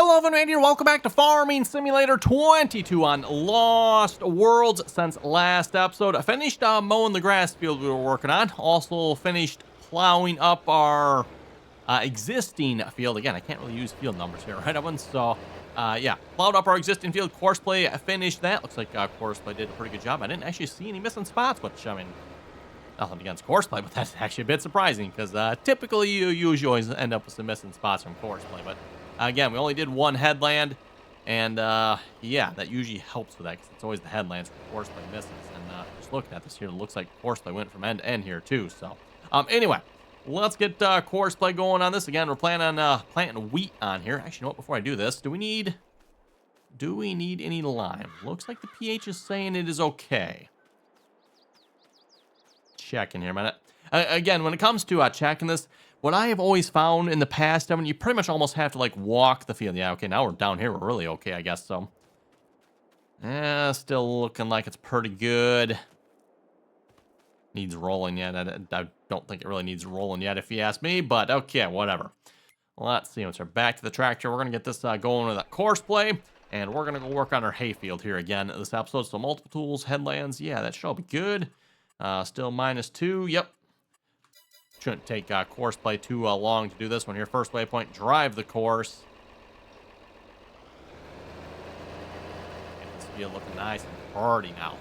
Hello, everyone, here. Welcome back to Farming Simulator 22 on Lost Worlds. Since last episode, I finished mowing the grass field we were working on. Also finished plowing up our existing field. Again, I can't really use field numbers here, right, everyone? So, yeah, plowed up our existing field. Courseplay finished that. Looks like Courseplay did a pretty good job. I didn't actually see any missing spots, which, I mean, nothing against Courseplay, but that's actually a bit surprising because typically you usually always end up with some missing spots from Courseplay, but again, we only did one headland, and yeah, that usually helps with that because it's always the headlands where Courseplay misses. And just looking at this here, it looks like Courseplay went from end to end here too. So anyway, let's get Courseplay going on this. Again, we're planning on planting wheat on here. Actually, you know what? Before I do this, do we need any lime? Looks like the pH is saying it is okay. Checking here a minute. Again, when it comes to checking this, what I have always found in the past, I mean, you pretty much almost have to, like, walk the field. Yeah, okay, now we're down here. We're really okay, I guess, so. Yeah, still looking like it's pretty good. Needs rolling yet. I don't think it really needs rolling yet, if you ask me, but okay, whatever. Let's see. Let's back to the tractor. We're going to get this going with that Courseplay, and we're going to go work on our hayfield here again this episode. So multiple tools, headlands. Yeah, that should be good. Still -2. Yep. Shouldn't take Courseplay too long to do this one here. First waypoint, drive the course. Get this field looking nice and party now.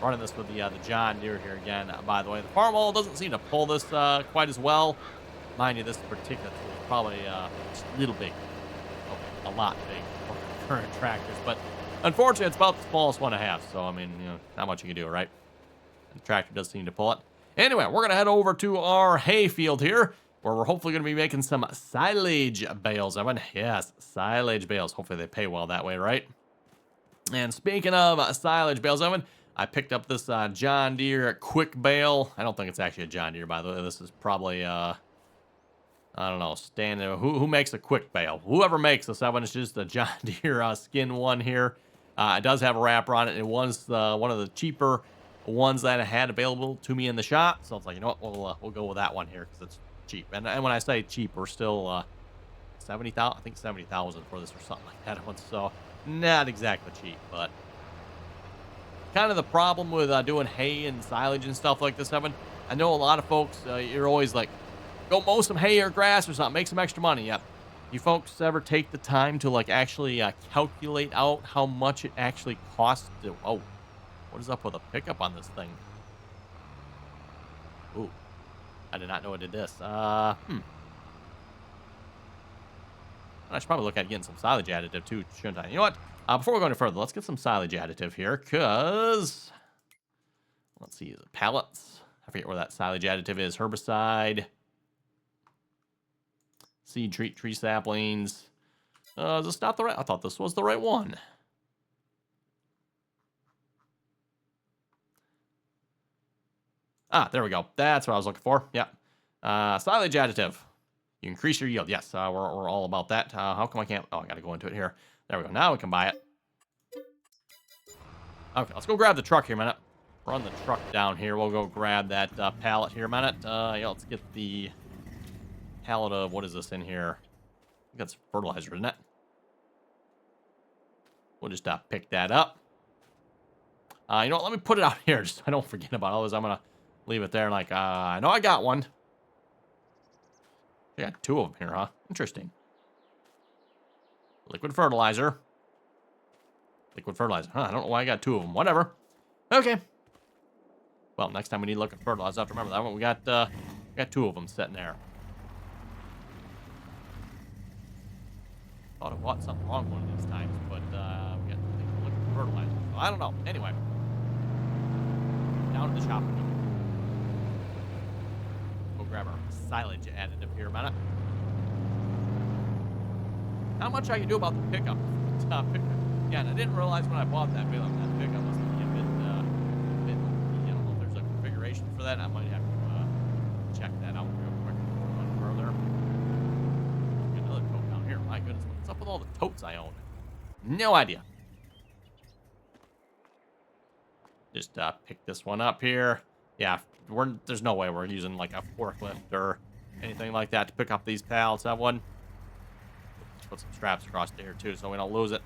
Running this with the John Deere here again. By the way, the farm wall doesn't seem to pull this quite as well. Mind you, this particular tool is probably just a little big. Okay, a lot big for current tractors. But unfortunately, it's about the smallest one I have. So, I mean, you know, not much you can do, right? And the tractor does seem to pull it. Anyway, we're going to head over to our hay field here, where we're hopefully going to be making some silage bales. I mean, yes, silage bales. Hopefully they pay well that way, right? And speaking of silage bales, Evan, I picked up this John Deere quick bale. I don't think it's actually a John Deere, by the way. This is probably, I don't know, standard. Who makes a quick bale? Whoever makes this, Evan, it's just a John Deere skin one here. It does have a wrapper on it. It was one of the cheaper ones that I had available to me in the shop, so it's like, you know what, we'll go with that one here because it's cheap. And when I say cheap, we're still 70,000, I think 70,000 for this or something like that one. So not exactly cheap, but kind of the problem with doing hay and silage and stuff like this, Evan. I know a lot of folks, you're always like, go mow some hay or grass or something, make some extra money. Yep. You folks ever take the time to like actually calculate out how much it actually costs to? Oh. What is up with a pickup on this thing? Ooh. I did not know it did this. I should probably look at getting some silage additive too, shouldn't I? You know what? Before we go any further, let's get some silage additive here, because... Let's see, the pallets. I forget where that silage additive is. Herbicide. Seed treat, tree saplings. Is this not the right... I thought this was the right one. Ah, there we go. That's what I was looking for. Yeah. Silage additive. You increase your yield. Yes, we're all about that. How come I can't? Oh, I got to go into it here. There we go. Now we can buy it. Okay, let's go grab the truck here a minute. Run the truck down here. We'll go grab that pallet here a minute. Yeah, let's get the pallet of, what is this in here? I think that's fertilizer, isn't it? We'll just pick that up. You know what? Let me put it out here just so I don't forget about all this. I'm going to leave it there like, I know I got one. I got 2 of them here, huh? Interesting. Liquid fertilizer. Liquid fertilizer. Huh, I don't know why I got 2 of them. Whatever. Okay. Well, next time we need liquid fertilizer, I have to remember that one. We got 2 of them sitting there. Thought I bought something wrong one of these times, but we got liquid fertilizer. So I don't know. Anyway. Down to the shop. Grab our silage additive here a minute. Not much I can do about the pickup. Yeah, and I didn't realize when I bought that pickup must be a bit, I don't know if there's a configuration for that. I might have to check that out real quick further. Got another tote down here. My goodness, what's up with all the totes I own? No idea. Just pick this one up here. Yeah, there's no way we're using like a forklift or anything like that to pick up these pallets. That one. put some straps across here, too, so we don't lose it.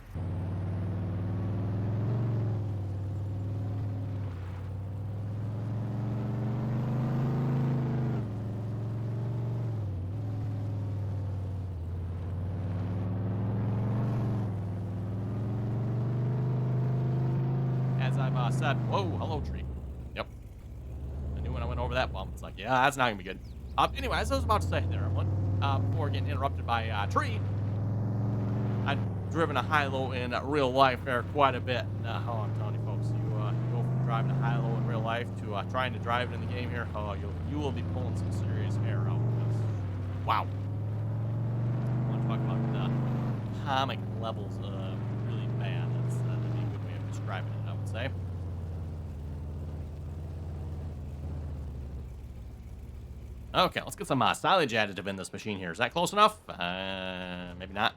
As I've said, whoa, hello, tree. Yep. I knew when I went over that bump, it's like, yeah, that's not going to be good. Anyway, as I was about to say there, everyone, before getting interrupted by a tree, I've driven a high-low in real life there quite a bit. And, I'm telling you, folks, you go from driving a high-low in real life to trying to drive it in the game here. You will be pulling some serious hair out. Wow. I want to talk about the comic levels really bad. That'd be a good way of describing it, I would say. Okay, let's get some silage additive in this machine here. Is that close enough? Maybe not.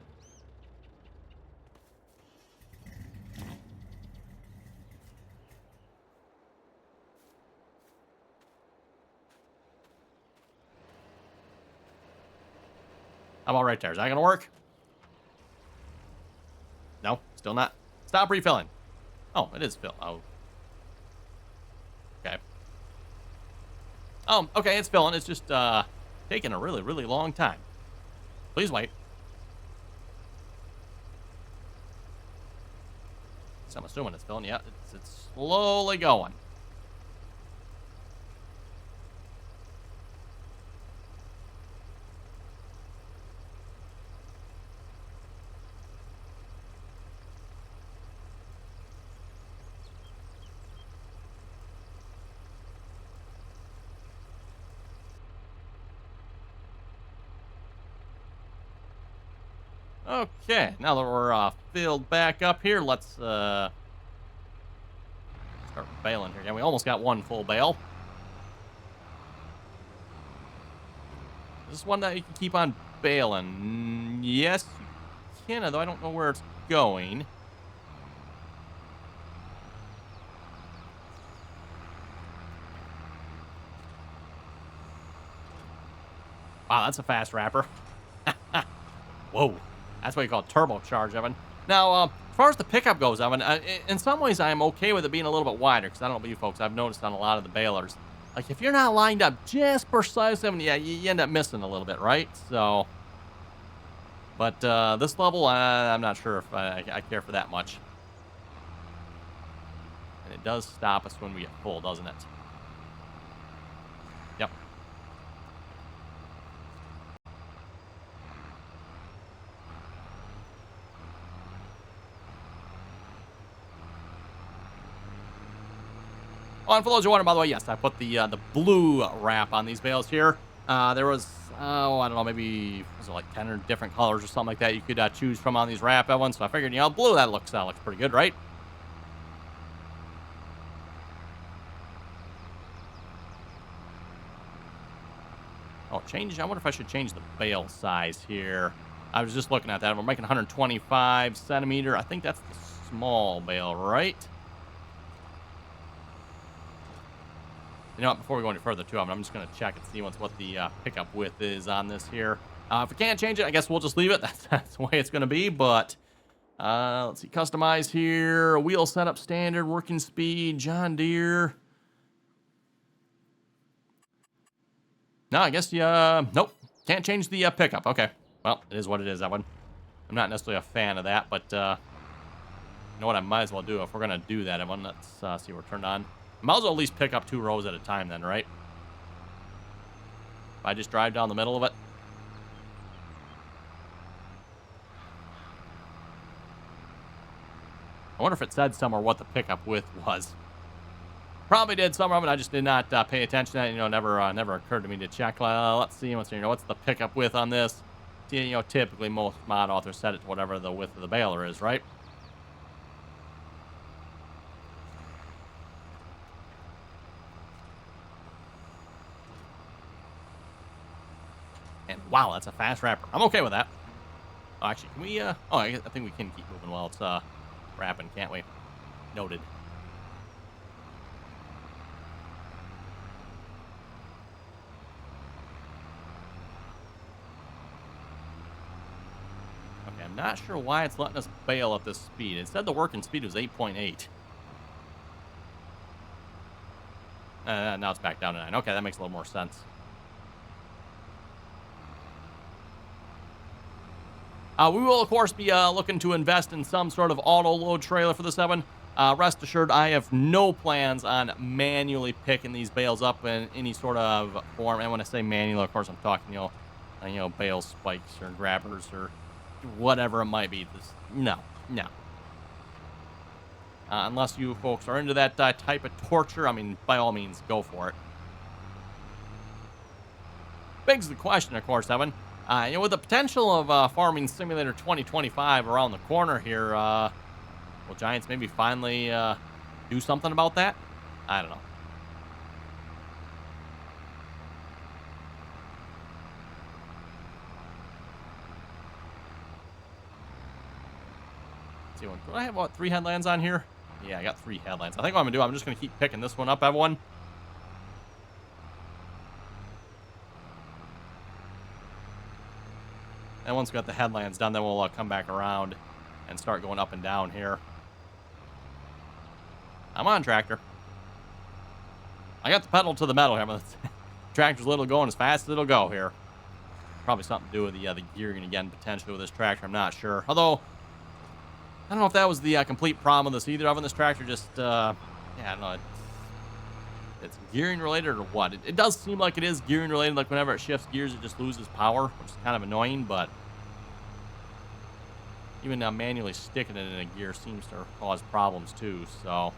I'm all right there. Is that going to work? No, still not. Stop refilling. Oh, it is fill. Oh. Okay. Oh, okay, it's filling. It's just taking a really, really long time. Please wait. So I'm assuming it's filling. Yeah, it's slowly going. Okay, now that we're filled back up here, let's start baling here. Yeah, we almost got one full bale. Is this one that you can keep on baling? Yes, you can, though I don't know where it's going. Wow, that's a fast wrapper. Whoa. That's what you call turbocharge, Evan. Now, as far as the pickup goes, Evan, in some ways I'm okay with it being a little bit wider, because I don't know about you folks, I've noticed on a lot of the balers, like if you're not lined up just precise, Evan, yeah, you end up missing a little bit, right? So, but this level, I'm not sure if I care for that much. And it does stop us when we get full, doesn't it? Yep. Oh, and for those who wonder, by the way, yes, I put the blue wrap on these bales here. There was, I don't know, maybe was it like 10 or different colors or something like that you could choose from on these wrap ones. So I figured, blue, that looks pretty good, right? Oh, I wonder if I should change the bale size here. I was just looking at that. We're making 125 centimeter. I think that's the small bale, right? You know what, before we go any further, too, I'm just going to check and see what the pickup width is on this here. If we can't change it, I guess we'll just leave it. That's the way it's going to be, but let's see. Customize here. Wheel setup standard. Working speed. John Deere. No, I guess, nope. Can't change the pickup. Okay. Well, it is what it is, that one. I'm not necessarily a fan of that, but you know what I might as well do if we're going to do that. Let's see, we're turned on. I might as well at least pick up 2 rows at a time then, right? If I just drive down the middle of it. I wonder if it said somewhere what the pickup width was. Probably did somewhere of it. I just did not pay attention to that. Never occurred to me to check. Let's see. What's the pickup width on this? See, typically most mod authors set it to whatever the width of the baler is, right? And wow, that's a fast wrapper. I'm okay with that. Oh, actually, can we? I think we can keep moving while it's wrapping, can't we? Noted. I'm not sure why it's letting us bale at this speed. It said the working speed was 8.8. Now it's back down to 9. Okay, that makes a little more sense. We will, of course, be looking to invest in some sort of auto-load trailer for the 7. Rest assured, I have no plans on manually picking these bales up in any sort of form. And when I say manual, of course, I'm talking, bale spikes or grabbers or whatever it might be. No. Unless you folks are into that type of torture, I mean, by all means, go for it. Begs the question, of course, Evan. With the potential of Farming Simulator 2025 around the corner here, will Giants maybe finally do something about that? I don't know. Let's see, do I have, 3 headlands on here? Yeah, I got 3 headlands. I think what I'm going to do, I'm just going to keep picking this one up, everyone. And once we got the headlands done, then we'll come back around and start going up and down here. I'm on, tractor. I got the pedal to the metal here. The tractor's literally going as fast as it'll go here. Probably something to do with the gearing again, potentially with this tractor. I'm not sure. Although, I don't know if that was the complete problem with this either. Of this tractor just, I don't know. It's gearing related or what? It does seem like it is gearing related. Like whenever it shifts gears, it just loses power, which is kind of annoying. But even manually sticking it in a gear seems to cause problems too. So.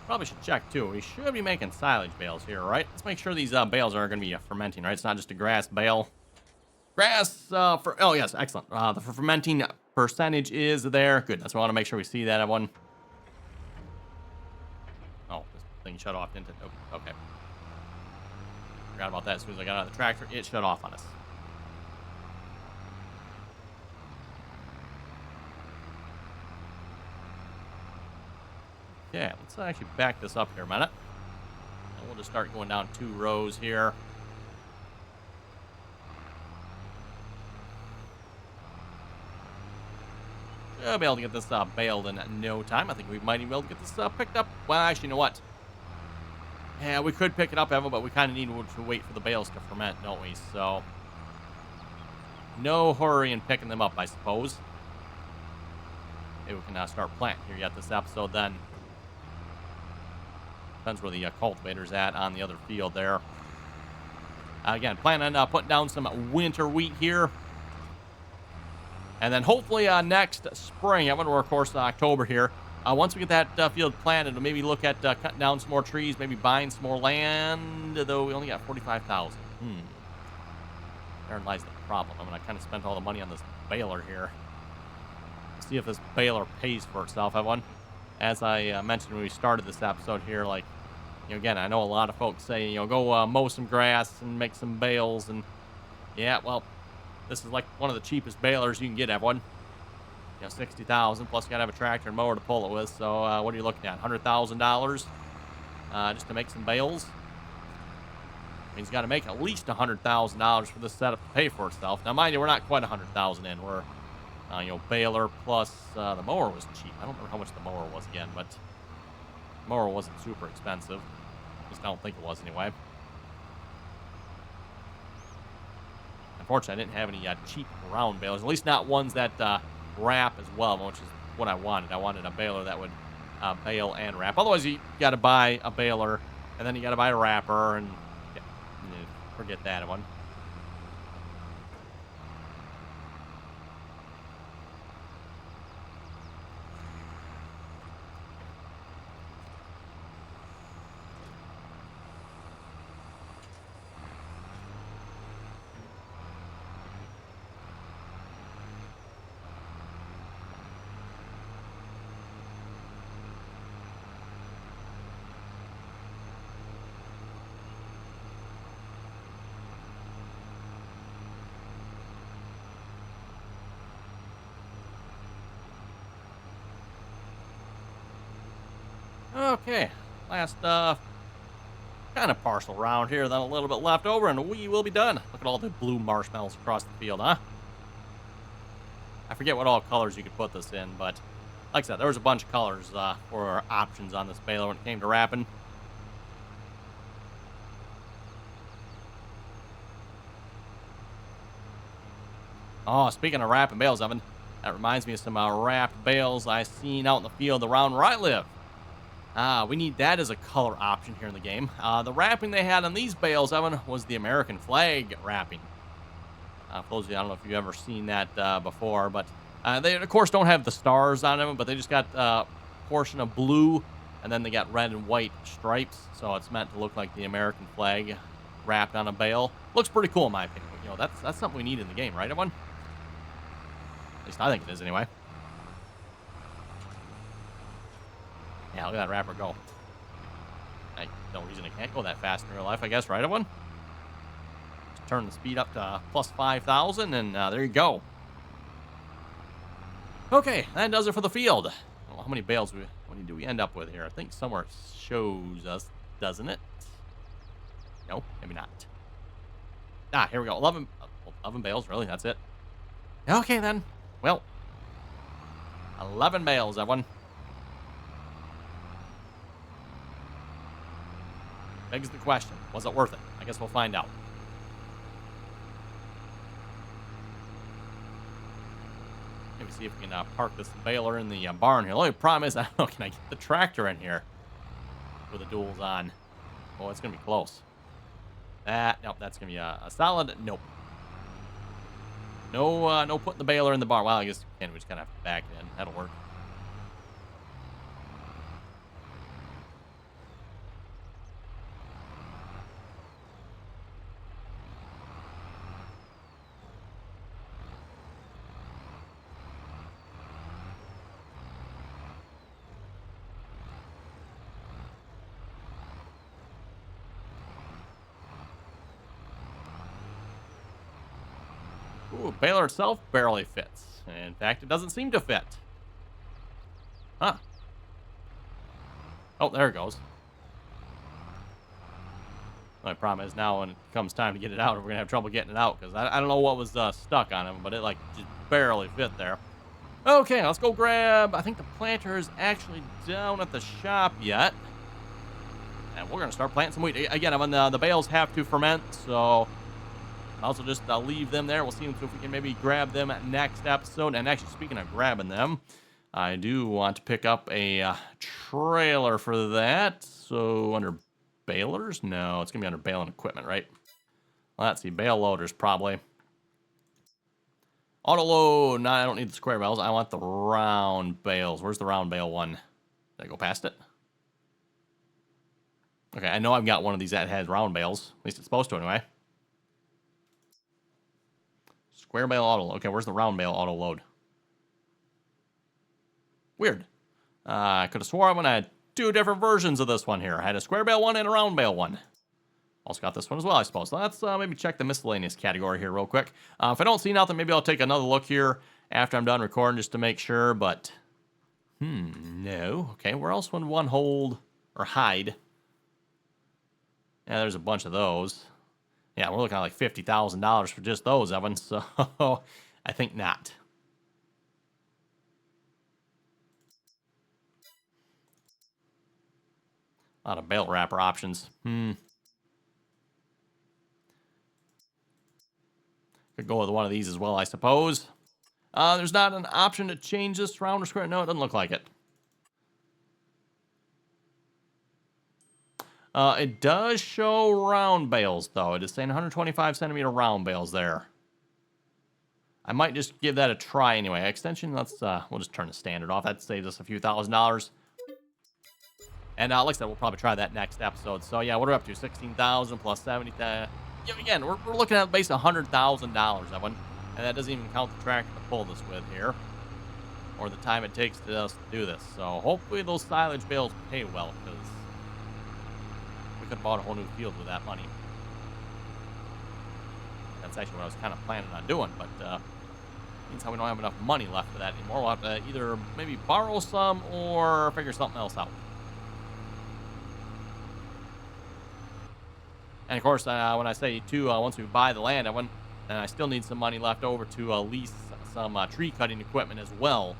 Probably should check too. We should be making silage bales here, right? Let's make sure these bales are going to be fermenting, right? It's not just a grass bale. Grass oh yes, excellent. The fermenting percentage is there. Good. That's what I want to make sure we see that, everyone. Oh, this thing shut off, didn't it? Nope. Okay. Forgot about that. As soon as I got out of the tractor, it shut off on us. Okay, let's actually back this up here a minute. And we'll just start going down 2 rows here. Should be able to get this baled in no time. I think we might even be able to get this picked up. Well, actually, you know what? Yeah, we could pick it up, Evan, but we kind of need to wait for the bales to ferment, don't we? So, no hurry in picking them up, I suppose. Maybe we can start planting here yet this episode then. Depends where the cultivator's at on the other field there. Again, planning on putting down some winter wheat here. And then hopefully next spring, I'm going to work, of course, October here. Once we get that field planted, we'll maybe look at cutting down some more trees, maybe buying some more land, though we only got 45,000. Therein lies the problem. I mean, I kind of spent all the money on this baler here. Let's see if this baler pays for itself, everyone. As I mentioned when we started this episode here, like, again, I know a lot of folks say, go mow some grass and make some bales. And, yeah, well, this is like one of the cheapest balers you can get, everyone. 60,000 plus you gotta have a tractor and mower to pull it with. So what are you looking at? $100,000 just to make some bales. Means you got to make at least $100,000 for this setup to pay for itself. Now, mind you, we're not quite 100,000 in. We're baler plus the mower was cheap. I don't remember how much the mower was again, but the mower wasn't super expensive. At least I don't think it was anyway. Unfortunately, I didn't have any cheap round balers. At least not ones that wrap as well, which is what I wanted. I wanted a baler that would bale and wrap. Otherwise, you got to buy a baler, and then you got to buy a wrapper, and forget that one. Okay, last kind of parcel round here, then a little bit left over, and we will be done. Look at all the blue marshmallows across the field, huh? I forget what all colors you could put this in, but like I said, there was a bunch of colors for options on this baler when it came to wrapping. Oh, speaking of wrapping bales, Evan, that reminds me of some wrapped bales I seen out in the field around where I live. We need that as a color option here in the game. The wrapping they had on these bales, Evan, was the American flag wrapping. For those of you, I don't know if you've ever seen that before, but they, of course, don't have the stars on them, but they just got a portion of blue, and then they got red and white stripes, so it's meant to look like the American flag wrapped on a bale. Looks pretty cool, in my opinion. You know, that's something we need in the game, right, everyone? At least I think it is, anyway. Yeah, look at that wrapper go. No reason it can't go that fast in real life, I guess, right, everyone? Just turn the speed up to plus 5,000, and there you go. Okay, that does it for the field. Well, how many bales do we end up with here? I think somewhere it shows us, doesn't it? No, maybe not. Here we go. 11 bales, really? That's it? Okay, then. Well, 11 bales, everyone. Begs the question, was it worth it? I guess we'll find out. Maybe see if we can park this baler in the barn here. The only problem is, I don't know, can I get the tractor in here with the duals on? Oh, it's going to be close. Nope, that's going to be a solid nope. No putting the baler in the barn. Well, I guess we just kind of have to back it in. That'll work. Ooh, baler itself barely fits. In fact, it doesn't seem to fit. Huh. Oh, there it goes. My problem is now when it comes time to get it out, we're going to have trouble getting it out, because I don't know what was stuck on him, but it, like, just barely fit there. Okay, let's go grab... I think the planter is actually down at the shop yet. And we're going to start planting some wheat. Again, I mean, the bales have to ferment, so... I'll also just leave them there. We'll see if we can maybe grab them at next episode. And actually, speaking of grabbing them, I do want to pick up a trailer for that. So, under balers? No, it's going to be under baling equipment, right? Well, let's see. Bale loaders, probably. Auto load. No, I don't need the square bales. I want the round bales. Where's the round bale one? Did I go past it? Okay, I know I've got one of these that has round bales. At least it's supposed to, anyway. Square bale auto. Okay, where's the round bale auto load? Weird. I could have sworn I had two different versions of this one here. I had a square bale one and a round bale one. Also got this one as well, I suppose. So let's maybe check the miscellaneous category here real quick. If I don't see nothing, maybe I'll take another look here after I'm done recording just to make sure, but... no. Okay, where else would one hold or hide? Yeah, there's a bunch of those. Yeah, we're looking at like $50,000 for just those, Evan, so I think not. A lot of bale wrapper options. Could go with one of these as well, I suppose. There's not an option to change this round or square. No, it doesn't look like it. It does show round bales, though. It is saying 125 centimeter round bales there. I might just give that a try anyway. Extension, we'll just turn the standard off. That saves us a few $1,000s. And like I said, we'll probably try that next episode. So yeah, what are we up to? 16,000 plus 70,000. Yeah, again, we're looking at basically $100,000, Evan. And that doesn't even count the tractor to pull this with here. Or the time it takes to us to do this. So hopefully those silage bales pay well, because could have bought a whole new field with that money. That's actually what I was kind of planning on doing, but means how we don't have enough money left for that anymore. We'll have to either maybe borrow some or figure something else out. And of course, when I say too, once we buy the land, I still need some money left over to lease some tree cutting equipment as well.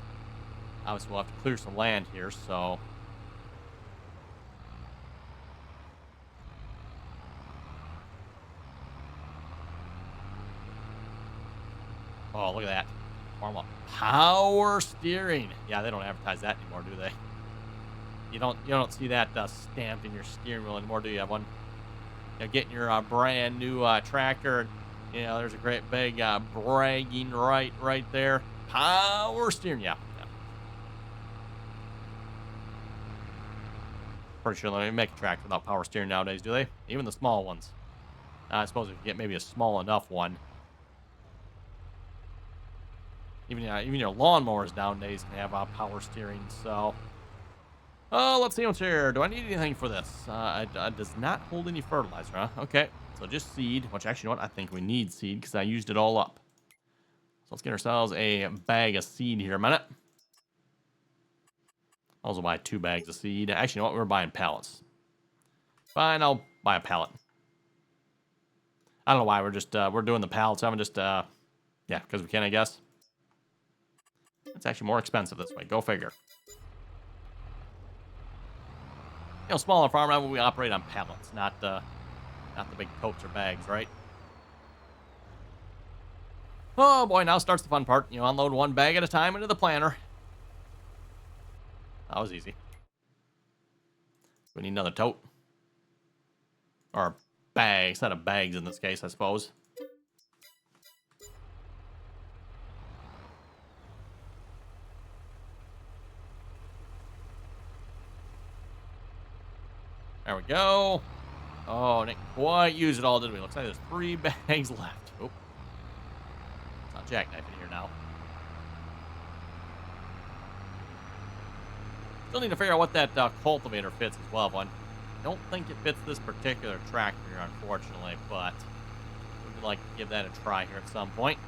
Obviously, we'll have to clear some land here, so. Oh, look at that. Power steering. Yeah, they don't advertise that anymore, do they? You don't see that stamped in your steering wheel anymore, do you? Have one, getting your brand new tractor. There's a great big bragging right there. Power steering. Yeah. Pretty sure they don't make a tractor without power steering nowadays, do they? Even the small ones. I suppose we could get maybe a small enough one. Even your lawnmowers nowadays can have power steering. So, let's see what's here. Do I need anything for this? It does not hold any fertilizer, huh? Okay, so just seed. Which actually, you know what? I think we need seed because I used it all up. So let's get ourselves a bag of seed here a minute. I'll also buy 2 bags of seed. Actually, you know what? We're buying pallets. Fine, I'll buy a pallet. I don't know why we're doing the pallets. I'm just yeah, because we can, I guess. It's actually more expensive this way. Go figure. Smaller farm, we operate on pallets, not the big totes or bags, right? Oh boy, now starts the fun part. Unload 1 bag at a time into the planter. That was easy. We need another tote. Or a bag, set of bags in this case, I suppose. There we go. Oh, didn't quite use it all, did we? Looks like there's 3 bags left. Oh. It's not jackknifing here now. Still need to figure out what that cultivator fits as well. I don't think it fits this particular tractor here, unfortunately, but we'd like to give that a try here at some point.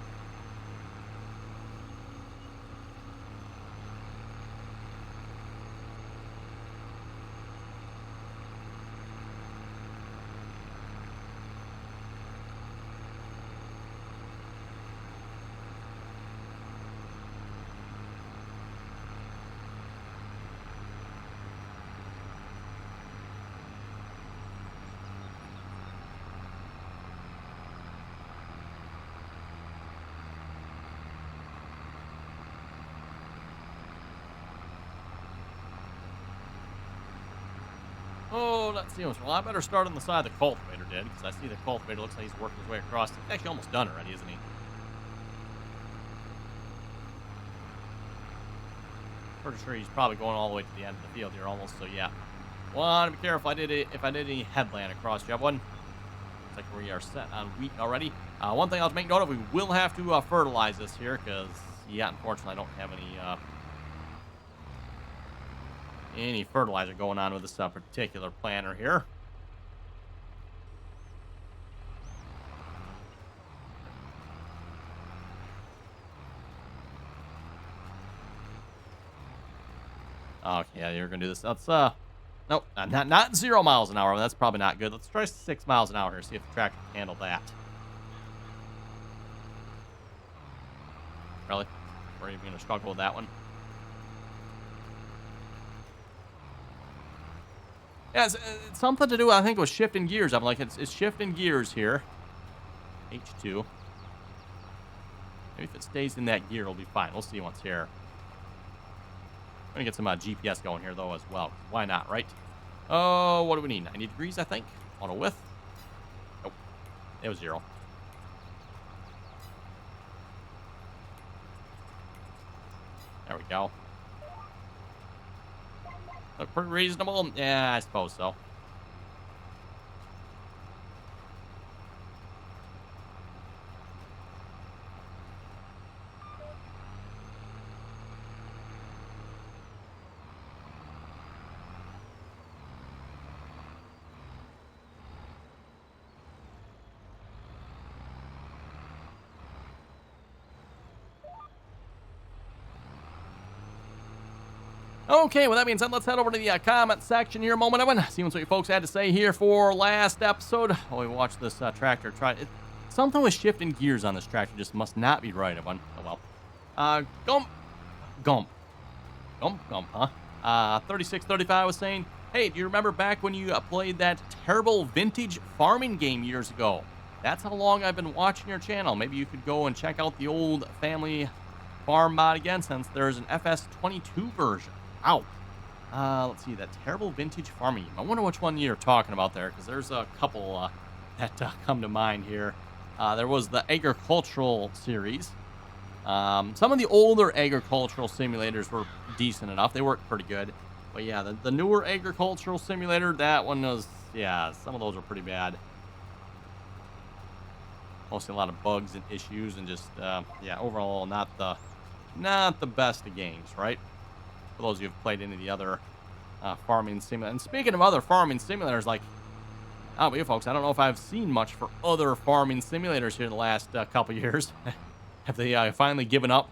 Oh, let's see. Well, I better start on the side the cultivator did, because I see the cultivator looks like he's working his way across. He's actually almost done already, isn't he? Pretty sure he's probably going all the way to the end of the field here almost, so yeah. Want to be careful if I did any headland across. You have one? Looks like we are set on wheat already. One thing I'll have to make note of, we will have to fertilize this here, because, yeah, unfortunately I don't have any fertilizer going on with this particular planter here. Okay, yeah, you're gonna do this. That's nope, not 0 miles an hour. That's probably not good. Let's try 6 miles an hour here. See if the tractor can handle that. Really? We're even gonna struggle with that one. Yeah, it's something to do, I think, with shifting gears. I'm like, it's shifting gears here. H2. Maybe if it stays in that gear, it'll be fine. We'll see once here. I'm going to get some GPS going here, though, as well. Why not, right? Oh, what do we need? 90 degrees, I think. On a width. Nope. It was 0. There we go. Look pretty reasonable? Yeah, I suppose so. Okay, with that being said, let's head over to the comment section here a moment, Evan. See what you folks had to say here for last episode. Oh, we watched this tractor try it. Something with shifting gears on this tractor just must not be right, Evan. Oh, well. Gump, huh? 3635 was saying, hey, do you remember back when you played that terrible vintage farming game years ago? That's how long I've been watching your channel. Maybe you could go and check out the old family farm mod again, since there's an FS22 version. Wow. Let's see, that terrible vintage farming game. I wonder which one you're talking about there, because there's a couple that come to mind here. There was the agricultural series. Some of the older agricultural simulators were decent enough. They worked pretty good. But yeah, the newer agricultural simulator, that one was, yeah, some of those were pretty bad. Mostly a lot of bugs and issues, and just, yeah, overall not the best of games, right? For those of you who've played any of the other farming simulators. And speaking of other farming simulators, like, oh, you folks, I don't know if I've seen much for other farming simulators here in the last couple years. Have they finally given up?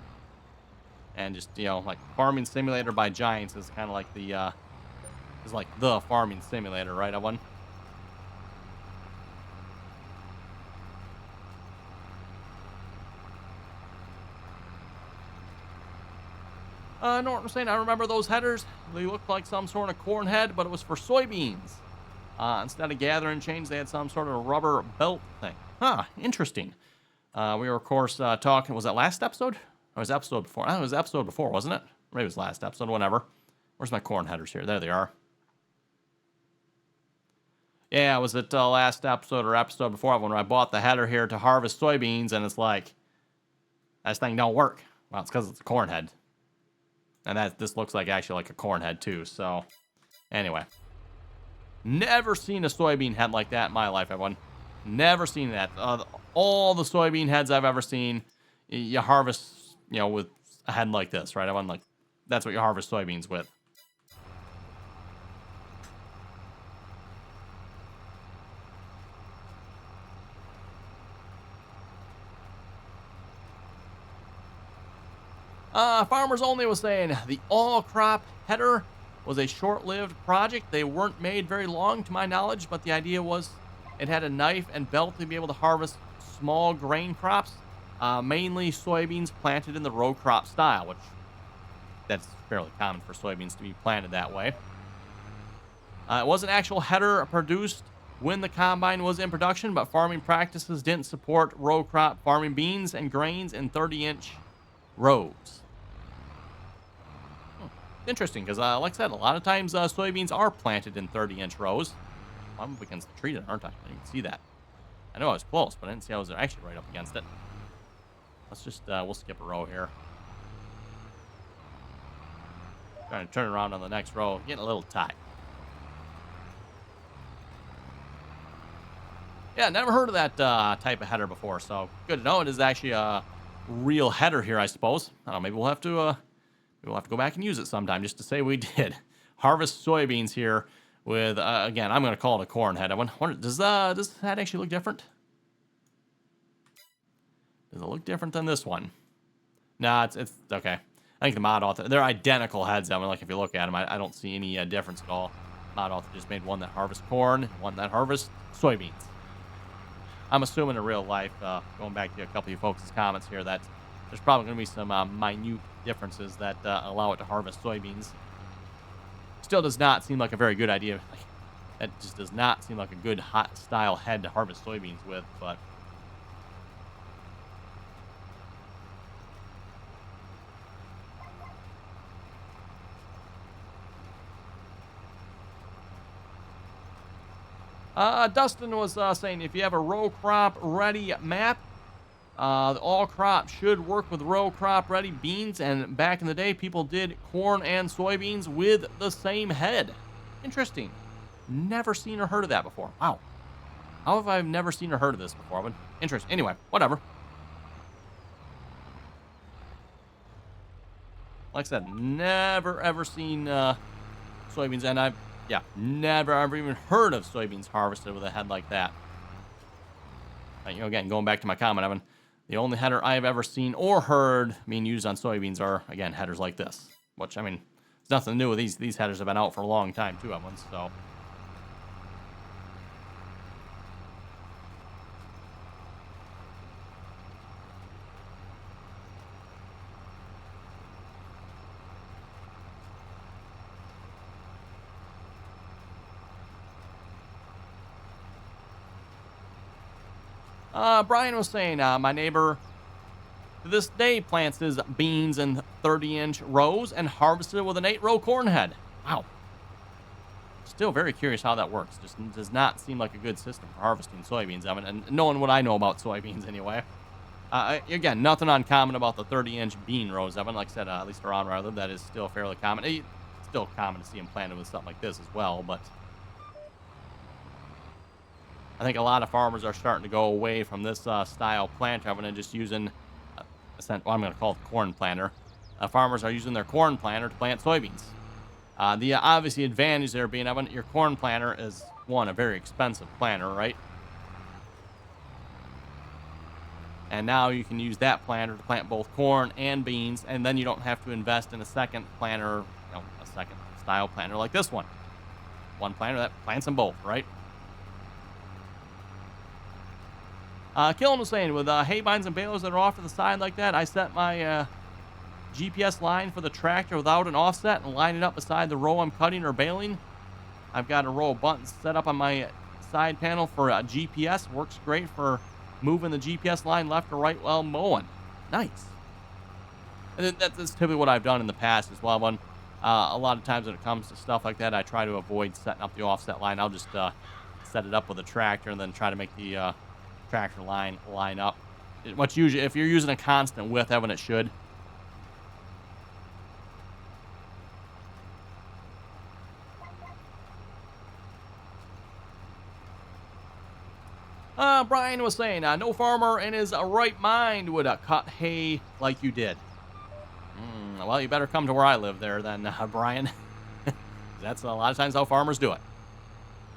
And just, you know, like Farming Simulator by Giants is kind of like the farming simulator, right, Evan? Norton was saying, I remember those headers. They looked like some sort of corn head, but it was for soybeans. Instead of gathering chains, they had some sort of rubber belt thing. Huh, interesting. We were, of course, talking, was that last episode? Or was it episode before? I think it was episode before, wasn't it? Maybe it was last episode, whatever. Where's my corn headers here? There they are. Yeah, was it last episode or episode before when I bought the header here to harvest soybeans, and it's like, this thing don't work. Well, it's because it's a corn head. And this looks like actually like a corn head too, so anyway. Never seen a soybean head like that in my life, everyone. Never seen that. All the soybean heads I've ever seen, you harvest, you know, with a head like this, right? Everyone, like, that's what you harvest soybeans with. Farmers Only was saying the all-crop header was a short-lived project. They weren't made very long, to my knowledge, but the idea was it had a knife and belt to be able to harvest small grain crops, mainly soybeans planted in the row crop style, which that's fairly common for soybeans to be planted that way. It was an actual header produced when the combine was in production, but farming practices didn't support row crop farming beans and grains in 30-inch rows. Interesting, because like I said, a lot of times soybeans are planted in 30-inch rows. I'm up against the tree, aren't I? You can see that. I know I was close, but I didn't see I was actually right up against it. Let's just, we'll skip a row here. Trying to turn around on the next row. Getting a little tight. Yeah, never heard of that type of header before, so good to know it is actually a real header here, I suppose. I don't know, maybe we'll have to go back and use it sometime just to say we did harvest soybeans here with, again, I'm going to call it a corn head. I wonder, does this head actually look different? Does it look different than this one? Nah, it's okay. I think the mod author, they're identical heads. I mean, like if you look at them, I don't see any difference at all. Mod author just made one that harvests corn, one that harvests soybeans. I'm assuming in real life, going back to a couple of you folks' comments here, that there's probably going to be some minute differences that allow it to harvest soybeans. Still does not seem like a very good idea. Like, that just does not seem like a good hot style head to harvest soybeans with, but Dustin was saying if you have a row crop ready map, all crop should work with row crop ready beans, and back in the day people did corn and soybeans with the same head. Interesting. Never seen or heard of that before. Wow. How have I never seen or heard of this before? But interesting. Anyway, whatever. Like I said, never ever seen soybeans, and I've never ever even heard of soybeans harvested with a head like that. You know, again, going back to my comment, Evan, the only header I've ever seen or heard being used on soybeans are, again, headers like this. Which, I mean, It's nothing new. These headers have been out for a long time too, Evan. So. Brian was saying, my neighbor to this day plants his beans in 30-inch rows and harvests it with an 8-row corn head. Wow. Still very curious how that works. Just does not seem like a good system for harvesting soybeans, Evan, and knowing what I know about soybeans anyway. Again, nothing uncommon about the 30-inch bean rows, Evan. Like I said, at least around where I live, that is still fairly common. It's still common to see them planted with something like this as well, but I think a lot of farmers are starting to go away from this style planter, Evan, and just using, I'm going to call it the corn planter. Farmers are using their corn planter to plant soybeans. The obviously advantage there being, Evan, your corn planter is, one, a very expensive planter, right? And now you can use that planter to plant both corn and beans, and then you don't have to invest in a second planter, a second style planter like this one. One planter that plants them both, right? Killen was saying, with hay binds and balers that are off to the side like that, I set my GPS line for the tractor without an offset and line it up beside the row I'm cutting or baling. I've got a row of buttons set up on my side panel for GPS. Works great for moving the GPS line left or right while mowing. Nice. And that's typically what I've done in the past as well. A lot of times when it comes to stuff like that, I try to avoid setting up the offset line. I'll just set it up with a tractor and then try to make the tractor line up. What's usually, if you're using a constant width, Evan, it should. Brian was saying, no farmer in his right mind would cut hay like you did. Well, you better come to where I live there then, Brian. That's a lot of times how farmers do it.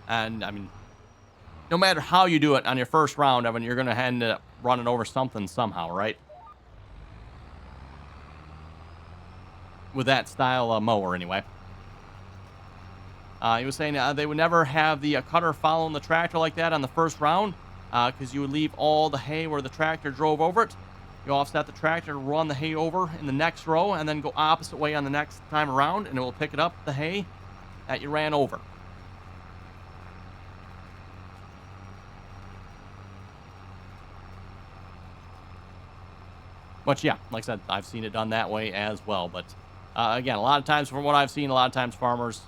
And, I mean, no matter how you do it on your first round, Evan, you're going to end up running over something somehow, right? With that style mower, anyway. He was saying they would never have the cutter following the tractor like that on the first round because you would leave all the hay where the tractor drove over it. You offset the tractor to run the hay over in the next row and then go opposite way on the next time around, and it will pick it up, the hay that you ran over. But yeah, like I said, I've seen it done that way as well. But again, a lot of times from what I've seen, a lot of times farmers,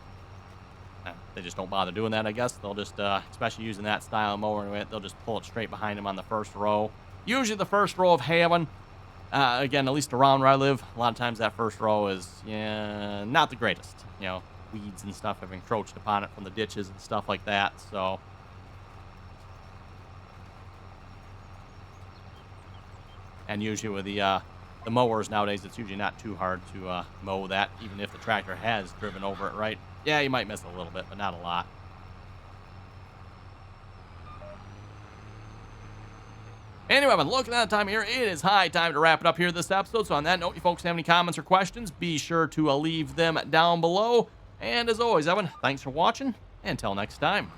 they just don't bother doing that, I guess. They'll just, especially using that style of mower, they'll just pull it straight behind them on the first row. Usually the first row of hay, again, at least around where I live, a lot of times that first row is not the greatest. Weeds and stuff have encroached upon it from the ditches and stuff like that. So, and usually with the mowers nowadays, it's usually not too hard to mow that, even if the tractor has driven over it, right? Yeah, you might miss a little bit, but not a lot. Anyway, I've been looking at the time here. It is high time to wrap it up here this episode. So on that note, you folks have any comments or questions, be sure to leave them down below. And as always, Evan, thanks for watching. Until next time.